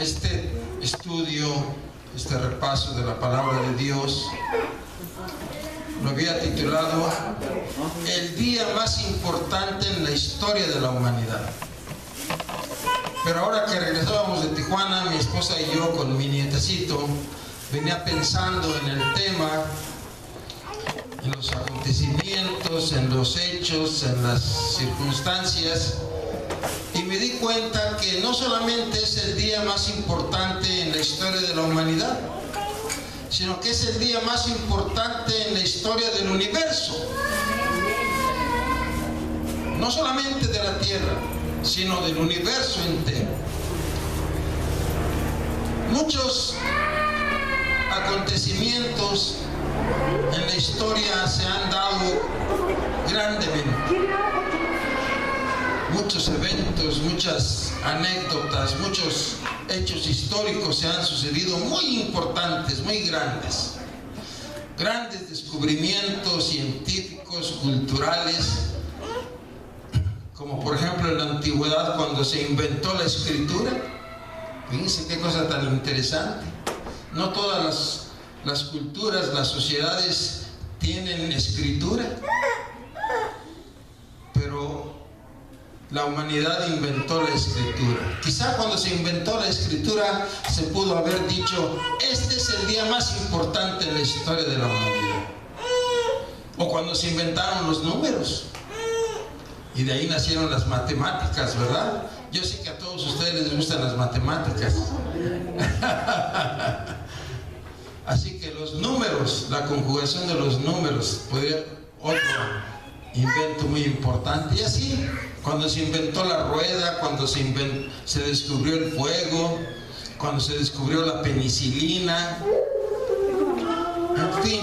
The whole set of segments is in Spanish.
Este estudio, este repaso de la palabra de Dios, lo había titulado El día más importante en la historia de la humanidad. Pero ahora que regresábamos de Tijuana, mi esposa y yo con mi nietecito, venía pensando en el tema, en los acontecimientos, en los hechos, en las circunstancias, y me di cuenta que no solamente es el día más importante en la historia de la humanidad, sino que es el día más importante en la historia del universo. No solamente de la Tierra, sino del universo entero. Muchos acontecimientos en la historia se han dado grandemente. Muchos eventos, muchas anécdotas, muchos hechos históricos se han sucedido muy importantes, muy grandes. Grandes descubrimientos científicos, culturales, como por ejemplo en la antigüedad cuando se inventó la escritura. Fíjense qué cosa tan interesante. No todas las culturas, las sociedades tienen escritura, pero la humanidad inventó la escritura. Quizá cuando se inventó la escritura se pudo haber dicho: este es el día más importante en la historia de la humanidad. O cuando se inventaron los números. Y de ahí nacieron las matemáticas, ¿verdad? Yo sé que a todos ustedes les gustan las matemáticas. Así que los números, la conjugación de los números, podría otro invento muy importante. Y así, cuando se inventó la rueda, cuando se descubrió el fuego, cuando se descubrió la penicilina, en fin,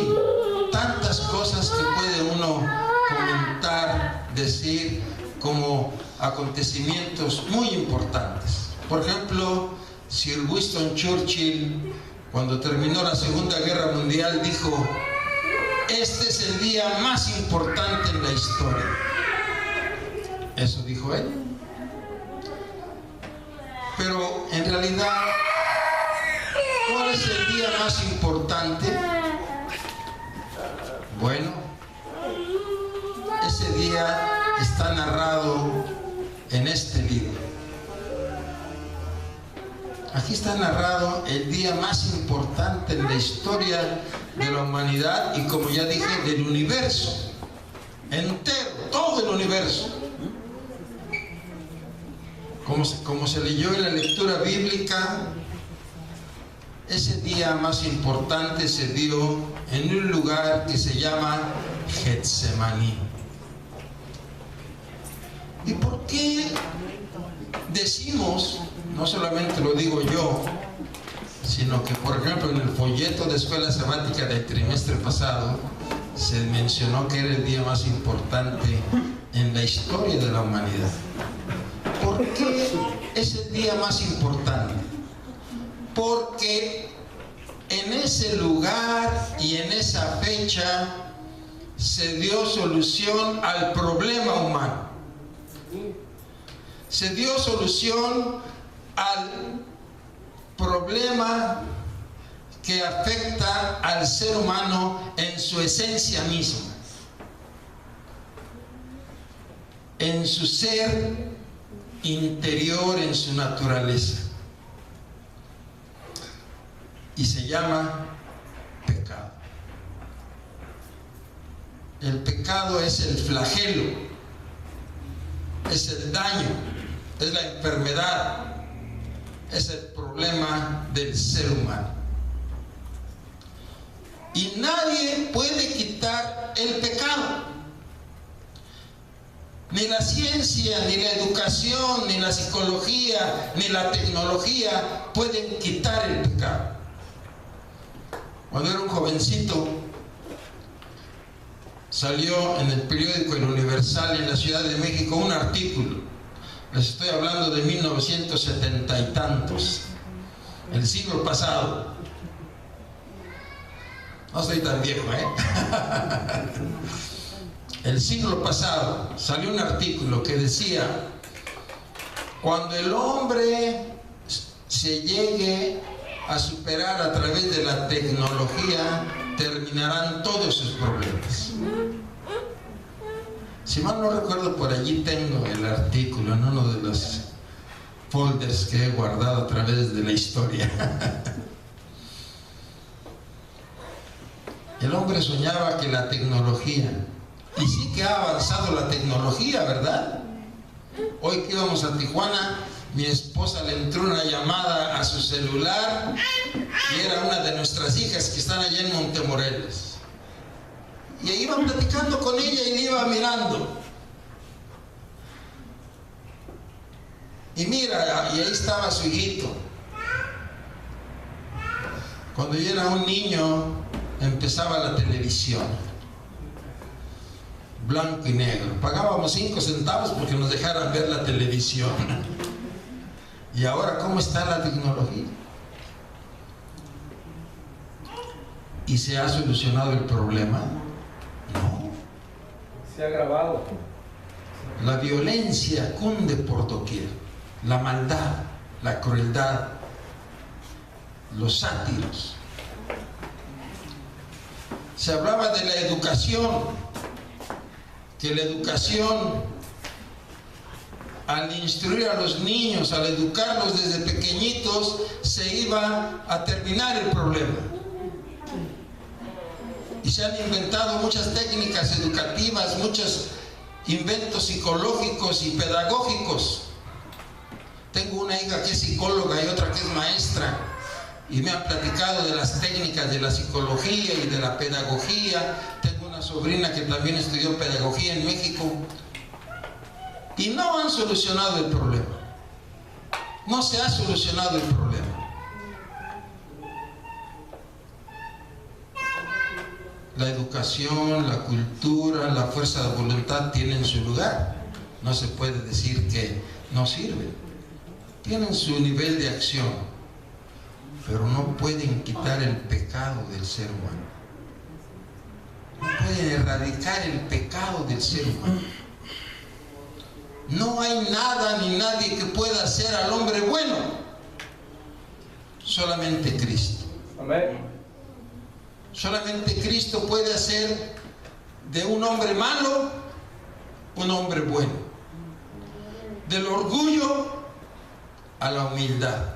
tantas cosas que puede uno comentar, decir como acontecimientos muy importantes. Por ejemplo, Sir Winston Churchill, cuando terminó la Segunda Guerra Mundial, dijo: este es el día más importante en la historia. Eso dijo él. Pero en realidad, ¿cuál es el día más importante? Bueno, ese día está narrado en este libro. Aquí está narrado el día más importante en la historia de la humanidad y, como ya dije, del universo entero, todo el universo. Como se leyó en la lectura bíblica, ese día más importante se dio en un lugar que se llama Getsemaní. ¿Y por qué decimos, no solamente lo digo yo, sino que por ejemplo en el folleto de escuela sabática del trimestre pasado se mencionó que era el día más importante en la historia de la humanidad? ¿Por qué es el día más importante? Porque en ese lugar y en esa fecha se dio solución al problema humano. Se dio solución al problema que afecta al ser humano en su esencia misma, en su ser interior, en su naturaleza. Y se llama pecado. El pecado es el flagelo, es el daño, es la enfermedad, es el problema del ser humano. Y nadie puede quitar el pecado. Ni la ciencia, ni la educación, ni la psicología, ni la tecnología pueden quitar el pecado. Cuando era un jovencito, salió en el periódico El Universal en la Ciudad de México un artículo. Les estoy hablando de 1970 y tantos, el siglo pasado. No soy tan viejo, El siglo pasado salió un artículo que decía: cuando el hombre se llegue a superar a través de la tecnología, terminarán todos sus problemas. Si mal no recuerdo, por allí tengo el artículo en uno de los folders que he guardado a través de la historia. El hombre soñaba que la tecnología, y sí que ha avanzado la tecnología, ¿verdad? Hoy que íbamos a Tijuana, mi esposa le entró una llamada a su celular y era una de nuestras hijas que están allá en Montemorelos. Y ahí iba platicando con ella y le iba mirando. Y mira, y ahí estaba su hijito. Cuando yo era un niño, empezaba la televisión. Blanco y negro. Pagábamos 5 centavos porque nos dejaran ver la televisión. Y ahora, ¿cómo está la tecnología? ¿Y se ha solucionado el problema? No. Se ha agravado. La violencia cunde por doquier. La maldad, la crueldad, los sátiros. Se hablaba de la educación, que la educación, al instruir a los niños, al educarlos desde pequeñitos, se iba a terminar el problema. Y se han inventado muchas técnicas educativas, muchos inventos psicológicos y pedagógicos. Tengo una hija que es psicóloga y otra que es maestra, y me han platicado de las técnicas de la psicología y de la pedagogía. Tengo una sobrina que también estudió pedagogía en México, y no han solucionado el problema. No se ha solucionado el problema. La educación, la cultura, la fuerza de voluntad tienen su lugar. No se puede decir que no sirven. Tienen su nivel de acción, pero no pueden quitar el pecado del ser humano. No pueden erradicar el pecado del ser humano. No hay nada ni nadie que pueda hacer al hombre bueno. Solamente Cristo. Amén. Solamente Cristo puede hacer de un hombre malo un hombre bueno. Del orgullo a la humildad.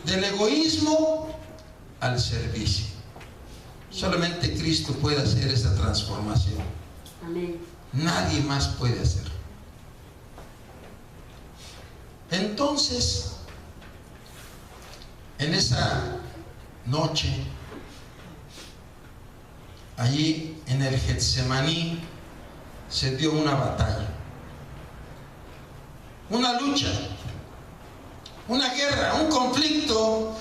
Del egoísmo al servicio. Solamente Cristo puede hacer esa transformación. Amén. Nadie más puede hacerlo. Entonces, en esa noche, allí en el Getsemaní, se dio una batalla, una lucha, una guerra, un conflicto,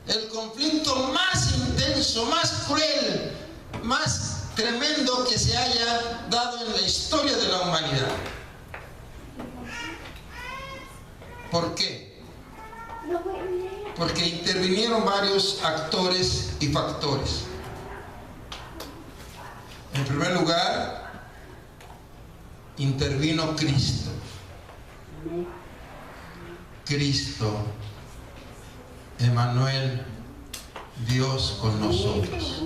el conflicto más intenso, más cruel, más tremendo que se haya dado en la historia de la humanidad. ¿Por qué? Porque intervinieron varios actores y factores. En primer lugar, intervino Cristo. Cristo, Emmanuel, Dios con nosotros.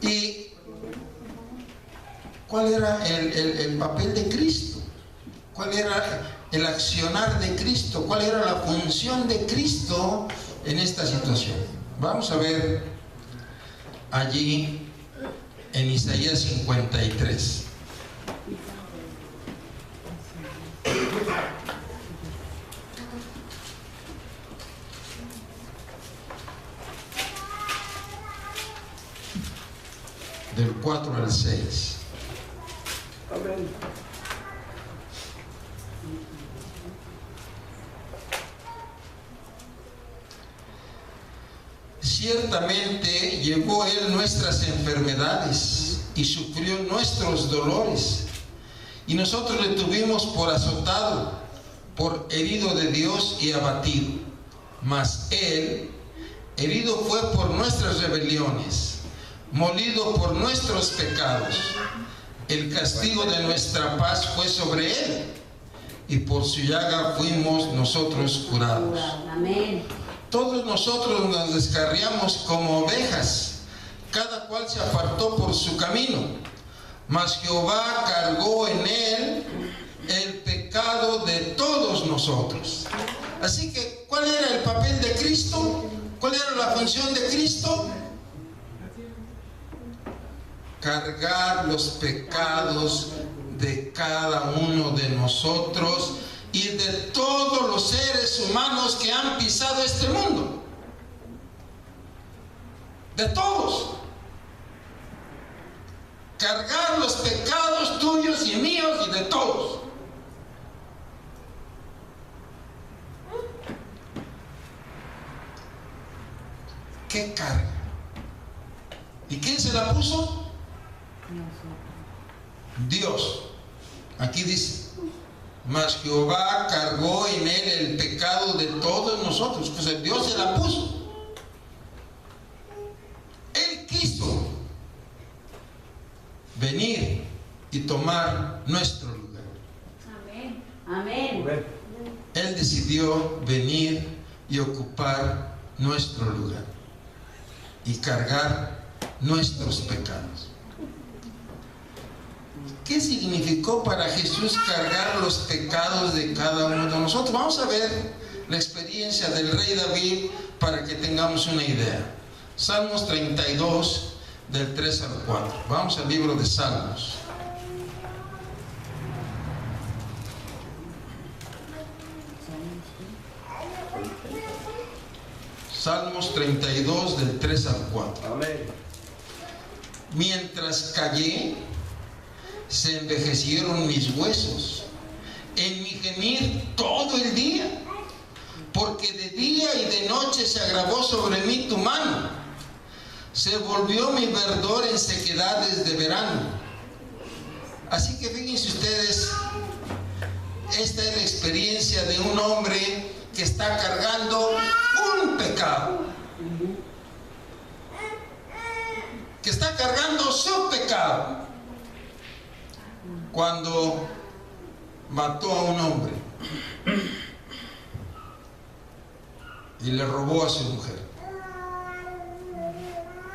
¿Y cuál era el papel de Cristo? ¿Cuál era el accionar de Cristo? ¿Cuál era la función de Cristo en esta situación? Vamos a ver allí en Isaías 53. Del 4 al 6. Amén. Ciertamente llevó Él nuestras enfermedades y sufrió nuestros dolores, y nosotros le tuvimos por azotado, por herido de Dios y abatido. Mas Él herido fue por nuestras rebeliones, molido por nuestros pecados. El castigo de nuestra paz fue sobre Él, y por su llaga fuimos nosotros curados. Amén. Todos nosotros nos descarriamos como ovejas, cada cual se apartó por su camino, mas Jehová cargó en él el pecado de todos nosotros. Así que, ¿cuál era el papel de Cristo? ¿Cuál era la función de Cristo? Cargar los pecados de cada uno de nosotros y de todos los seres humanos que han pisado este mundo. De todos. Cargar los pecados tuyos y míos y de todos. ¿Qué carga? ¿Y quién se la puso? Dios. Aquí dice, mas Jehová cargó en él el pecado de todos nosotros. Pues Dios se la puso. Él quiso venir y tomar nuestro lugar. Amén. Amén. Él decidió venir y ocupar nuestro lugar y cargar nuestros pecados. ¿Qué significó para Jesús cargar los pecados de cada uno de nosotros? Vamos a ver la experiencia del rey David para que tengamos una idea. Salmos 32, del 3 al 4. Vamos al libro de Salmos. Salmos 32, del 3 al 4. Amén. Mientras callé, se envejecieron mis huesos en mi gemir todo el día, porque de día y de noche se agravó sobre mí tu mano, se volvió mi verdor en sequedades de verano. Así que fíjense ustedes, esta es la experiencia de un hombre que está cargando un pecado, que está cargando su pecado. Cuando mató a un hombre y le robó a su mujer.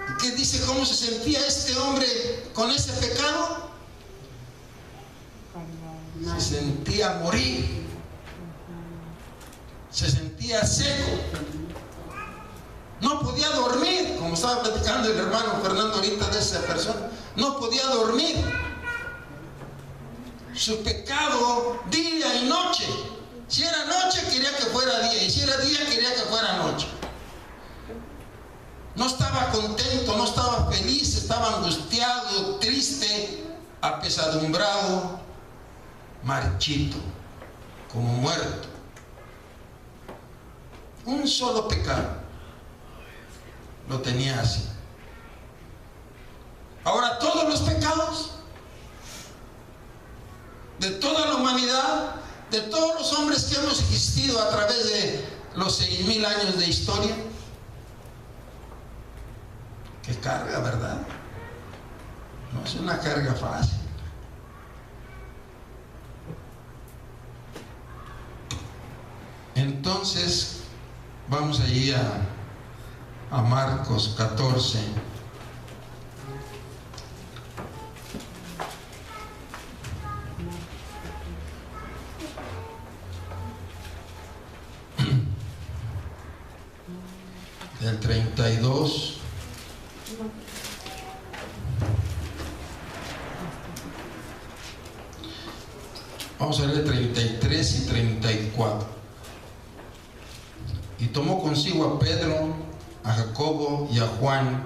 ¿Y qué dice? ¿Cómo se sentía este hombre con ese pecado? Se sentía morir, se sentía seco, no podía dormir, como estaba platicando el hermano Fernando ahorita de esa persona, no podía dormir. Su pecado día y noche. Si era noche quería que fuera día, y si era día quería que fuera noche. No estaba contento, no estaba feliz, estaba angustiado, triste, apesadumbrado, marchito, como muerto. Un solo pecado lo tenía así. Ahora todos los pecados de toda la humanidad, de todos los hombres que hemos existido a través de los 6,000 años de historia. Qué carga, ¿verdad? No es una carga fácil. Entonces, vamos allí a Marcos 14. Del 32 vamos a leer 33 y 34. Y tomó consigo a Pedro, a Jacobo y a Juan,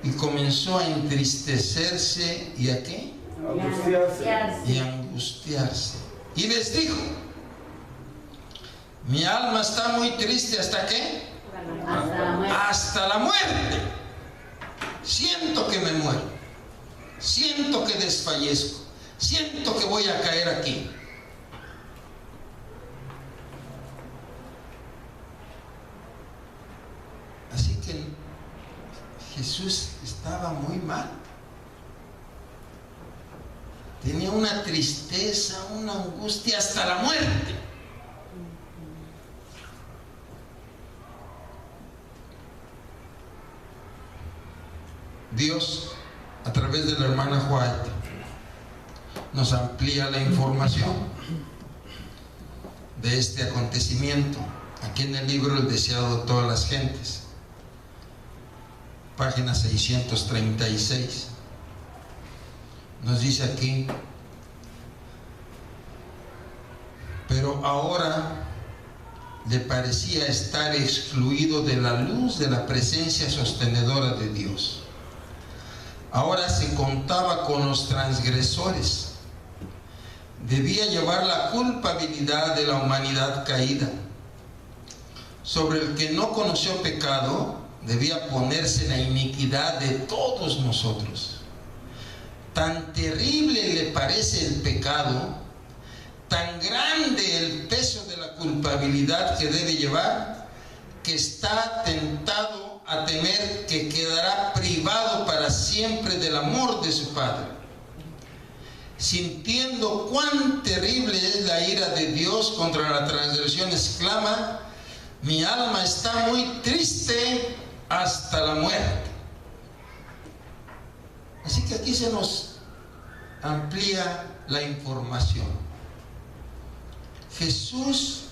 y comenzó a entristecerse y a ¿qué? Angustiarse. Y a angustiarse. Y les dijo: mi alma está muy triste, ¿hasta qué? Hasta la muerte. Siento que me muero, siento que desfallezco, siento que voy a caer aquí. Así que Jesús estaba muy mal. tenía una tristeza, una angustia hasta la muerte. Dios, a través de la hermana White, nos amplía la información de este acontecimiento aquí en el libro El deseado de todas las gentes, página 636. Nos dice aquí: pero ahora le parecía estar excluido de la luz de la presencia sostenedora de Dios. Ahora se contaba con los transgresores. Debía llevar la culpabilidad de la humanidad caída. Sobre el que no conoció pecado, debía ponerse la iniquidad de todos nosotros. Tan terrible le parece el pecado, tan grande el peso de la culpabilidad que debe llevar, que está tentado a temer que quedará privado para siempre del amor de su Padre. Sintiendo cuán terrible es la ira de Dios contra la transgresión, exclama: mi alma está muy triste hasta la muerte. Así que aquí se nos amplía la información. Jesús,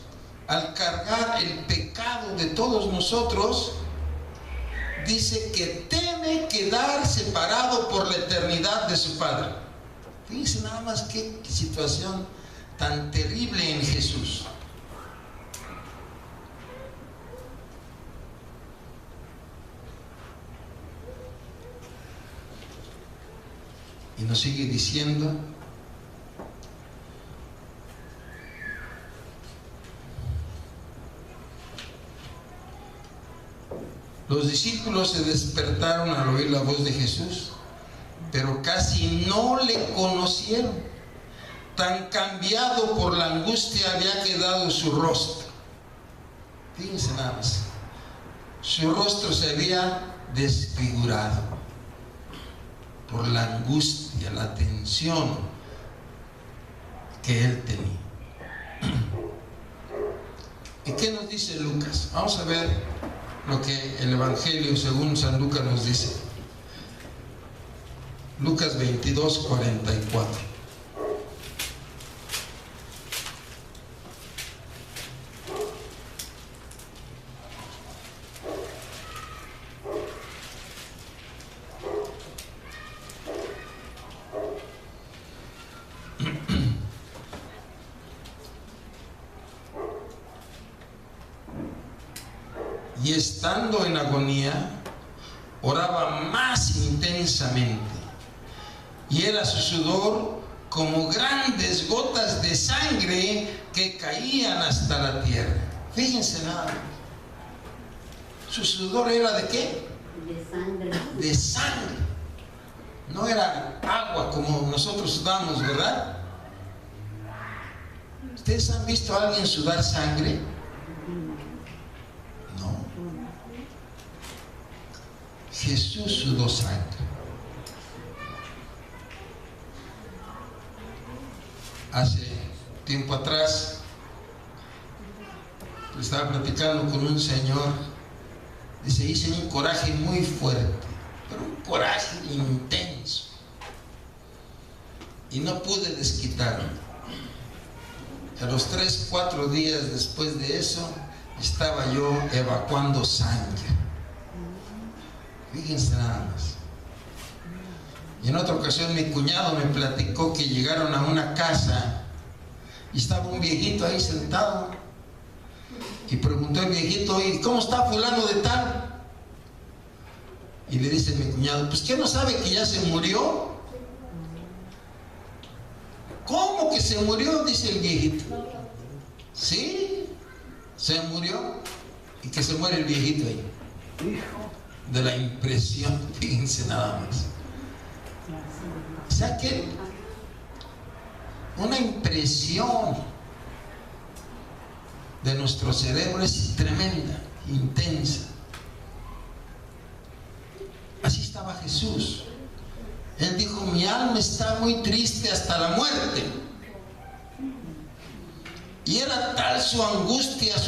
al cargar el pecado de todos nosotros, dice que teme quedar separado por la eternidad de su Padre. Fíjense nada más qué situación tan terrible en Jesús. Y nos sigue diciendo: los discípulos se despertaron al oír la voz de Jesús, pero casi no le conocieron. Tan cambiado por la angustia había quedado su rostro. Fíjense nada más. Su rostro se había desfigurado por la angustia, la tensión que él tenía. ¿Y qué nos dice Lucas? Vamos a ver lo que el Evangelio según San Lucas nos dice. Lucas 22, 44. Y estando en agonía, oraba más intensamente, y era su sudor como grandes gotas de sangre que caían hasta la tierra. Fíjense nada más. ¿Su sudor era de qué? De sangre. De sangre. No era agua como nosotros sudamos, ¿verdad? ¿Ustedes han visto a alguien sudar sangre? Jesús sudó sangre. Hace tiempo atrás estaba platicando con un señor. Dice: hice un coraje muy fuerte, pero un coraje intenso, y no pude desquitarme. A los 3, 4 días después de eso, estaba yo evacuando sangre. Fíjense nada más. Y en otra ocasión mi cuñado me platicó que llegaron a una casa y estaba un viejito ahí sentado, y preguntó el viejito: ¿y cómo está fulano de tal? Y le dice mi cuñado: pues ¿qué no sabe que ya se murió? ¿Cómo que se murió? Dice el viejito. Sí, se murió. ¿Y que se muere el viejito ahí? De la impresión, fíjense nada más. O sea que una impresión de nuestro cerebro es tremenda, intensa. Así estaba Jesús. Él dijo, mi alma está muy triste hasta la muerte. Y era tal su angustia, su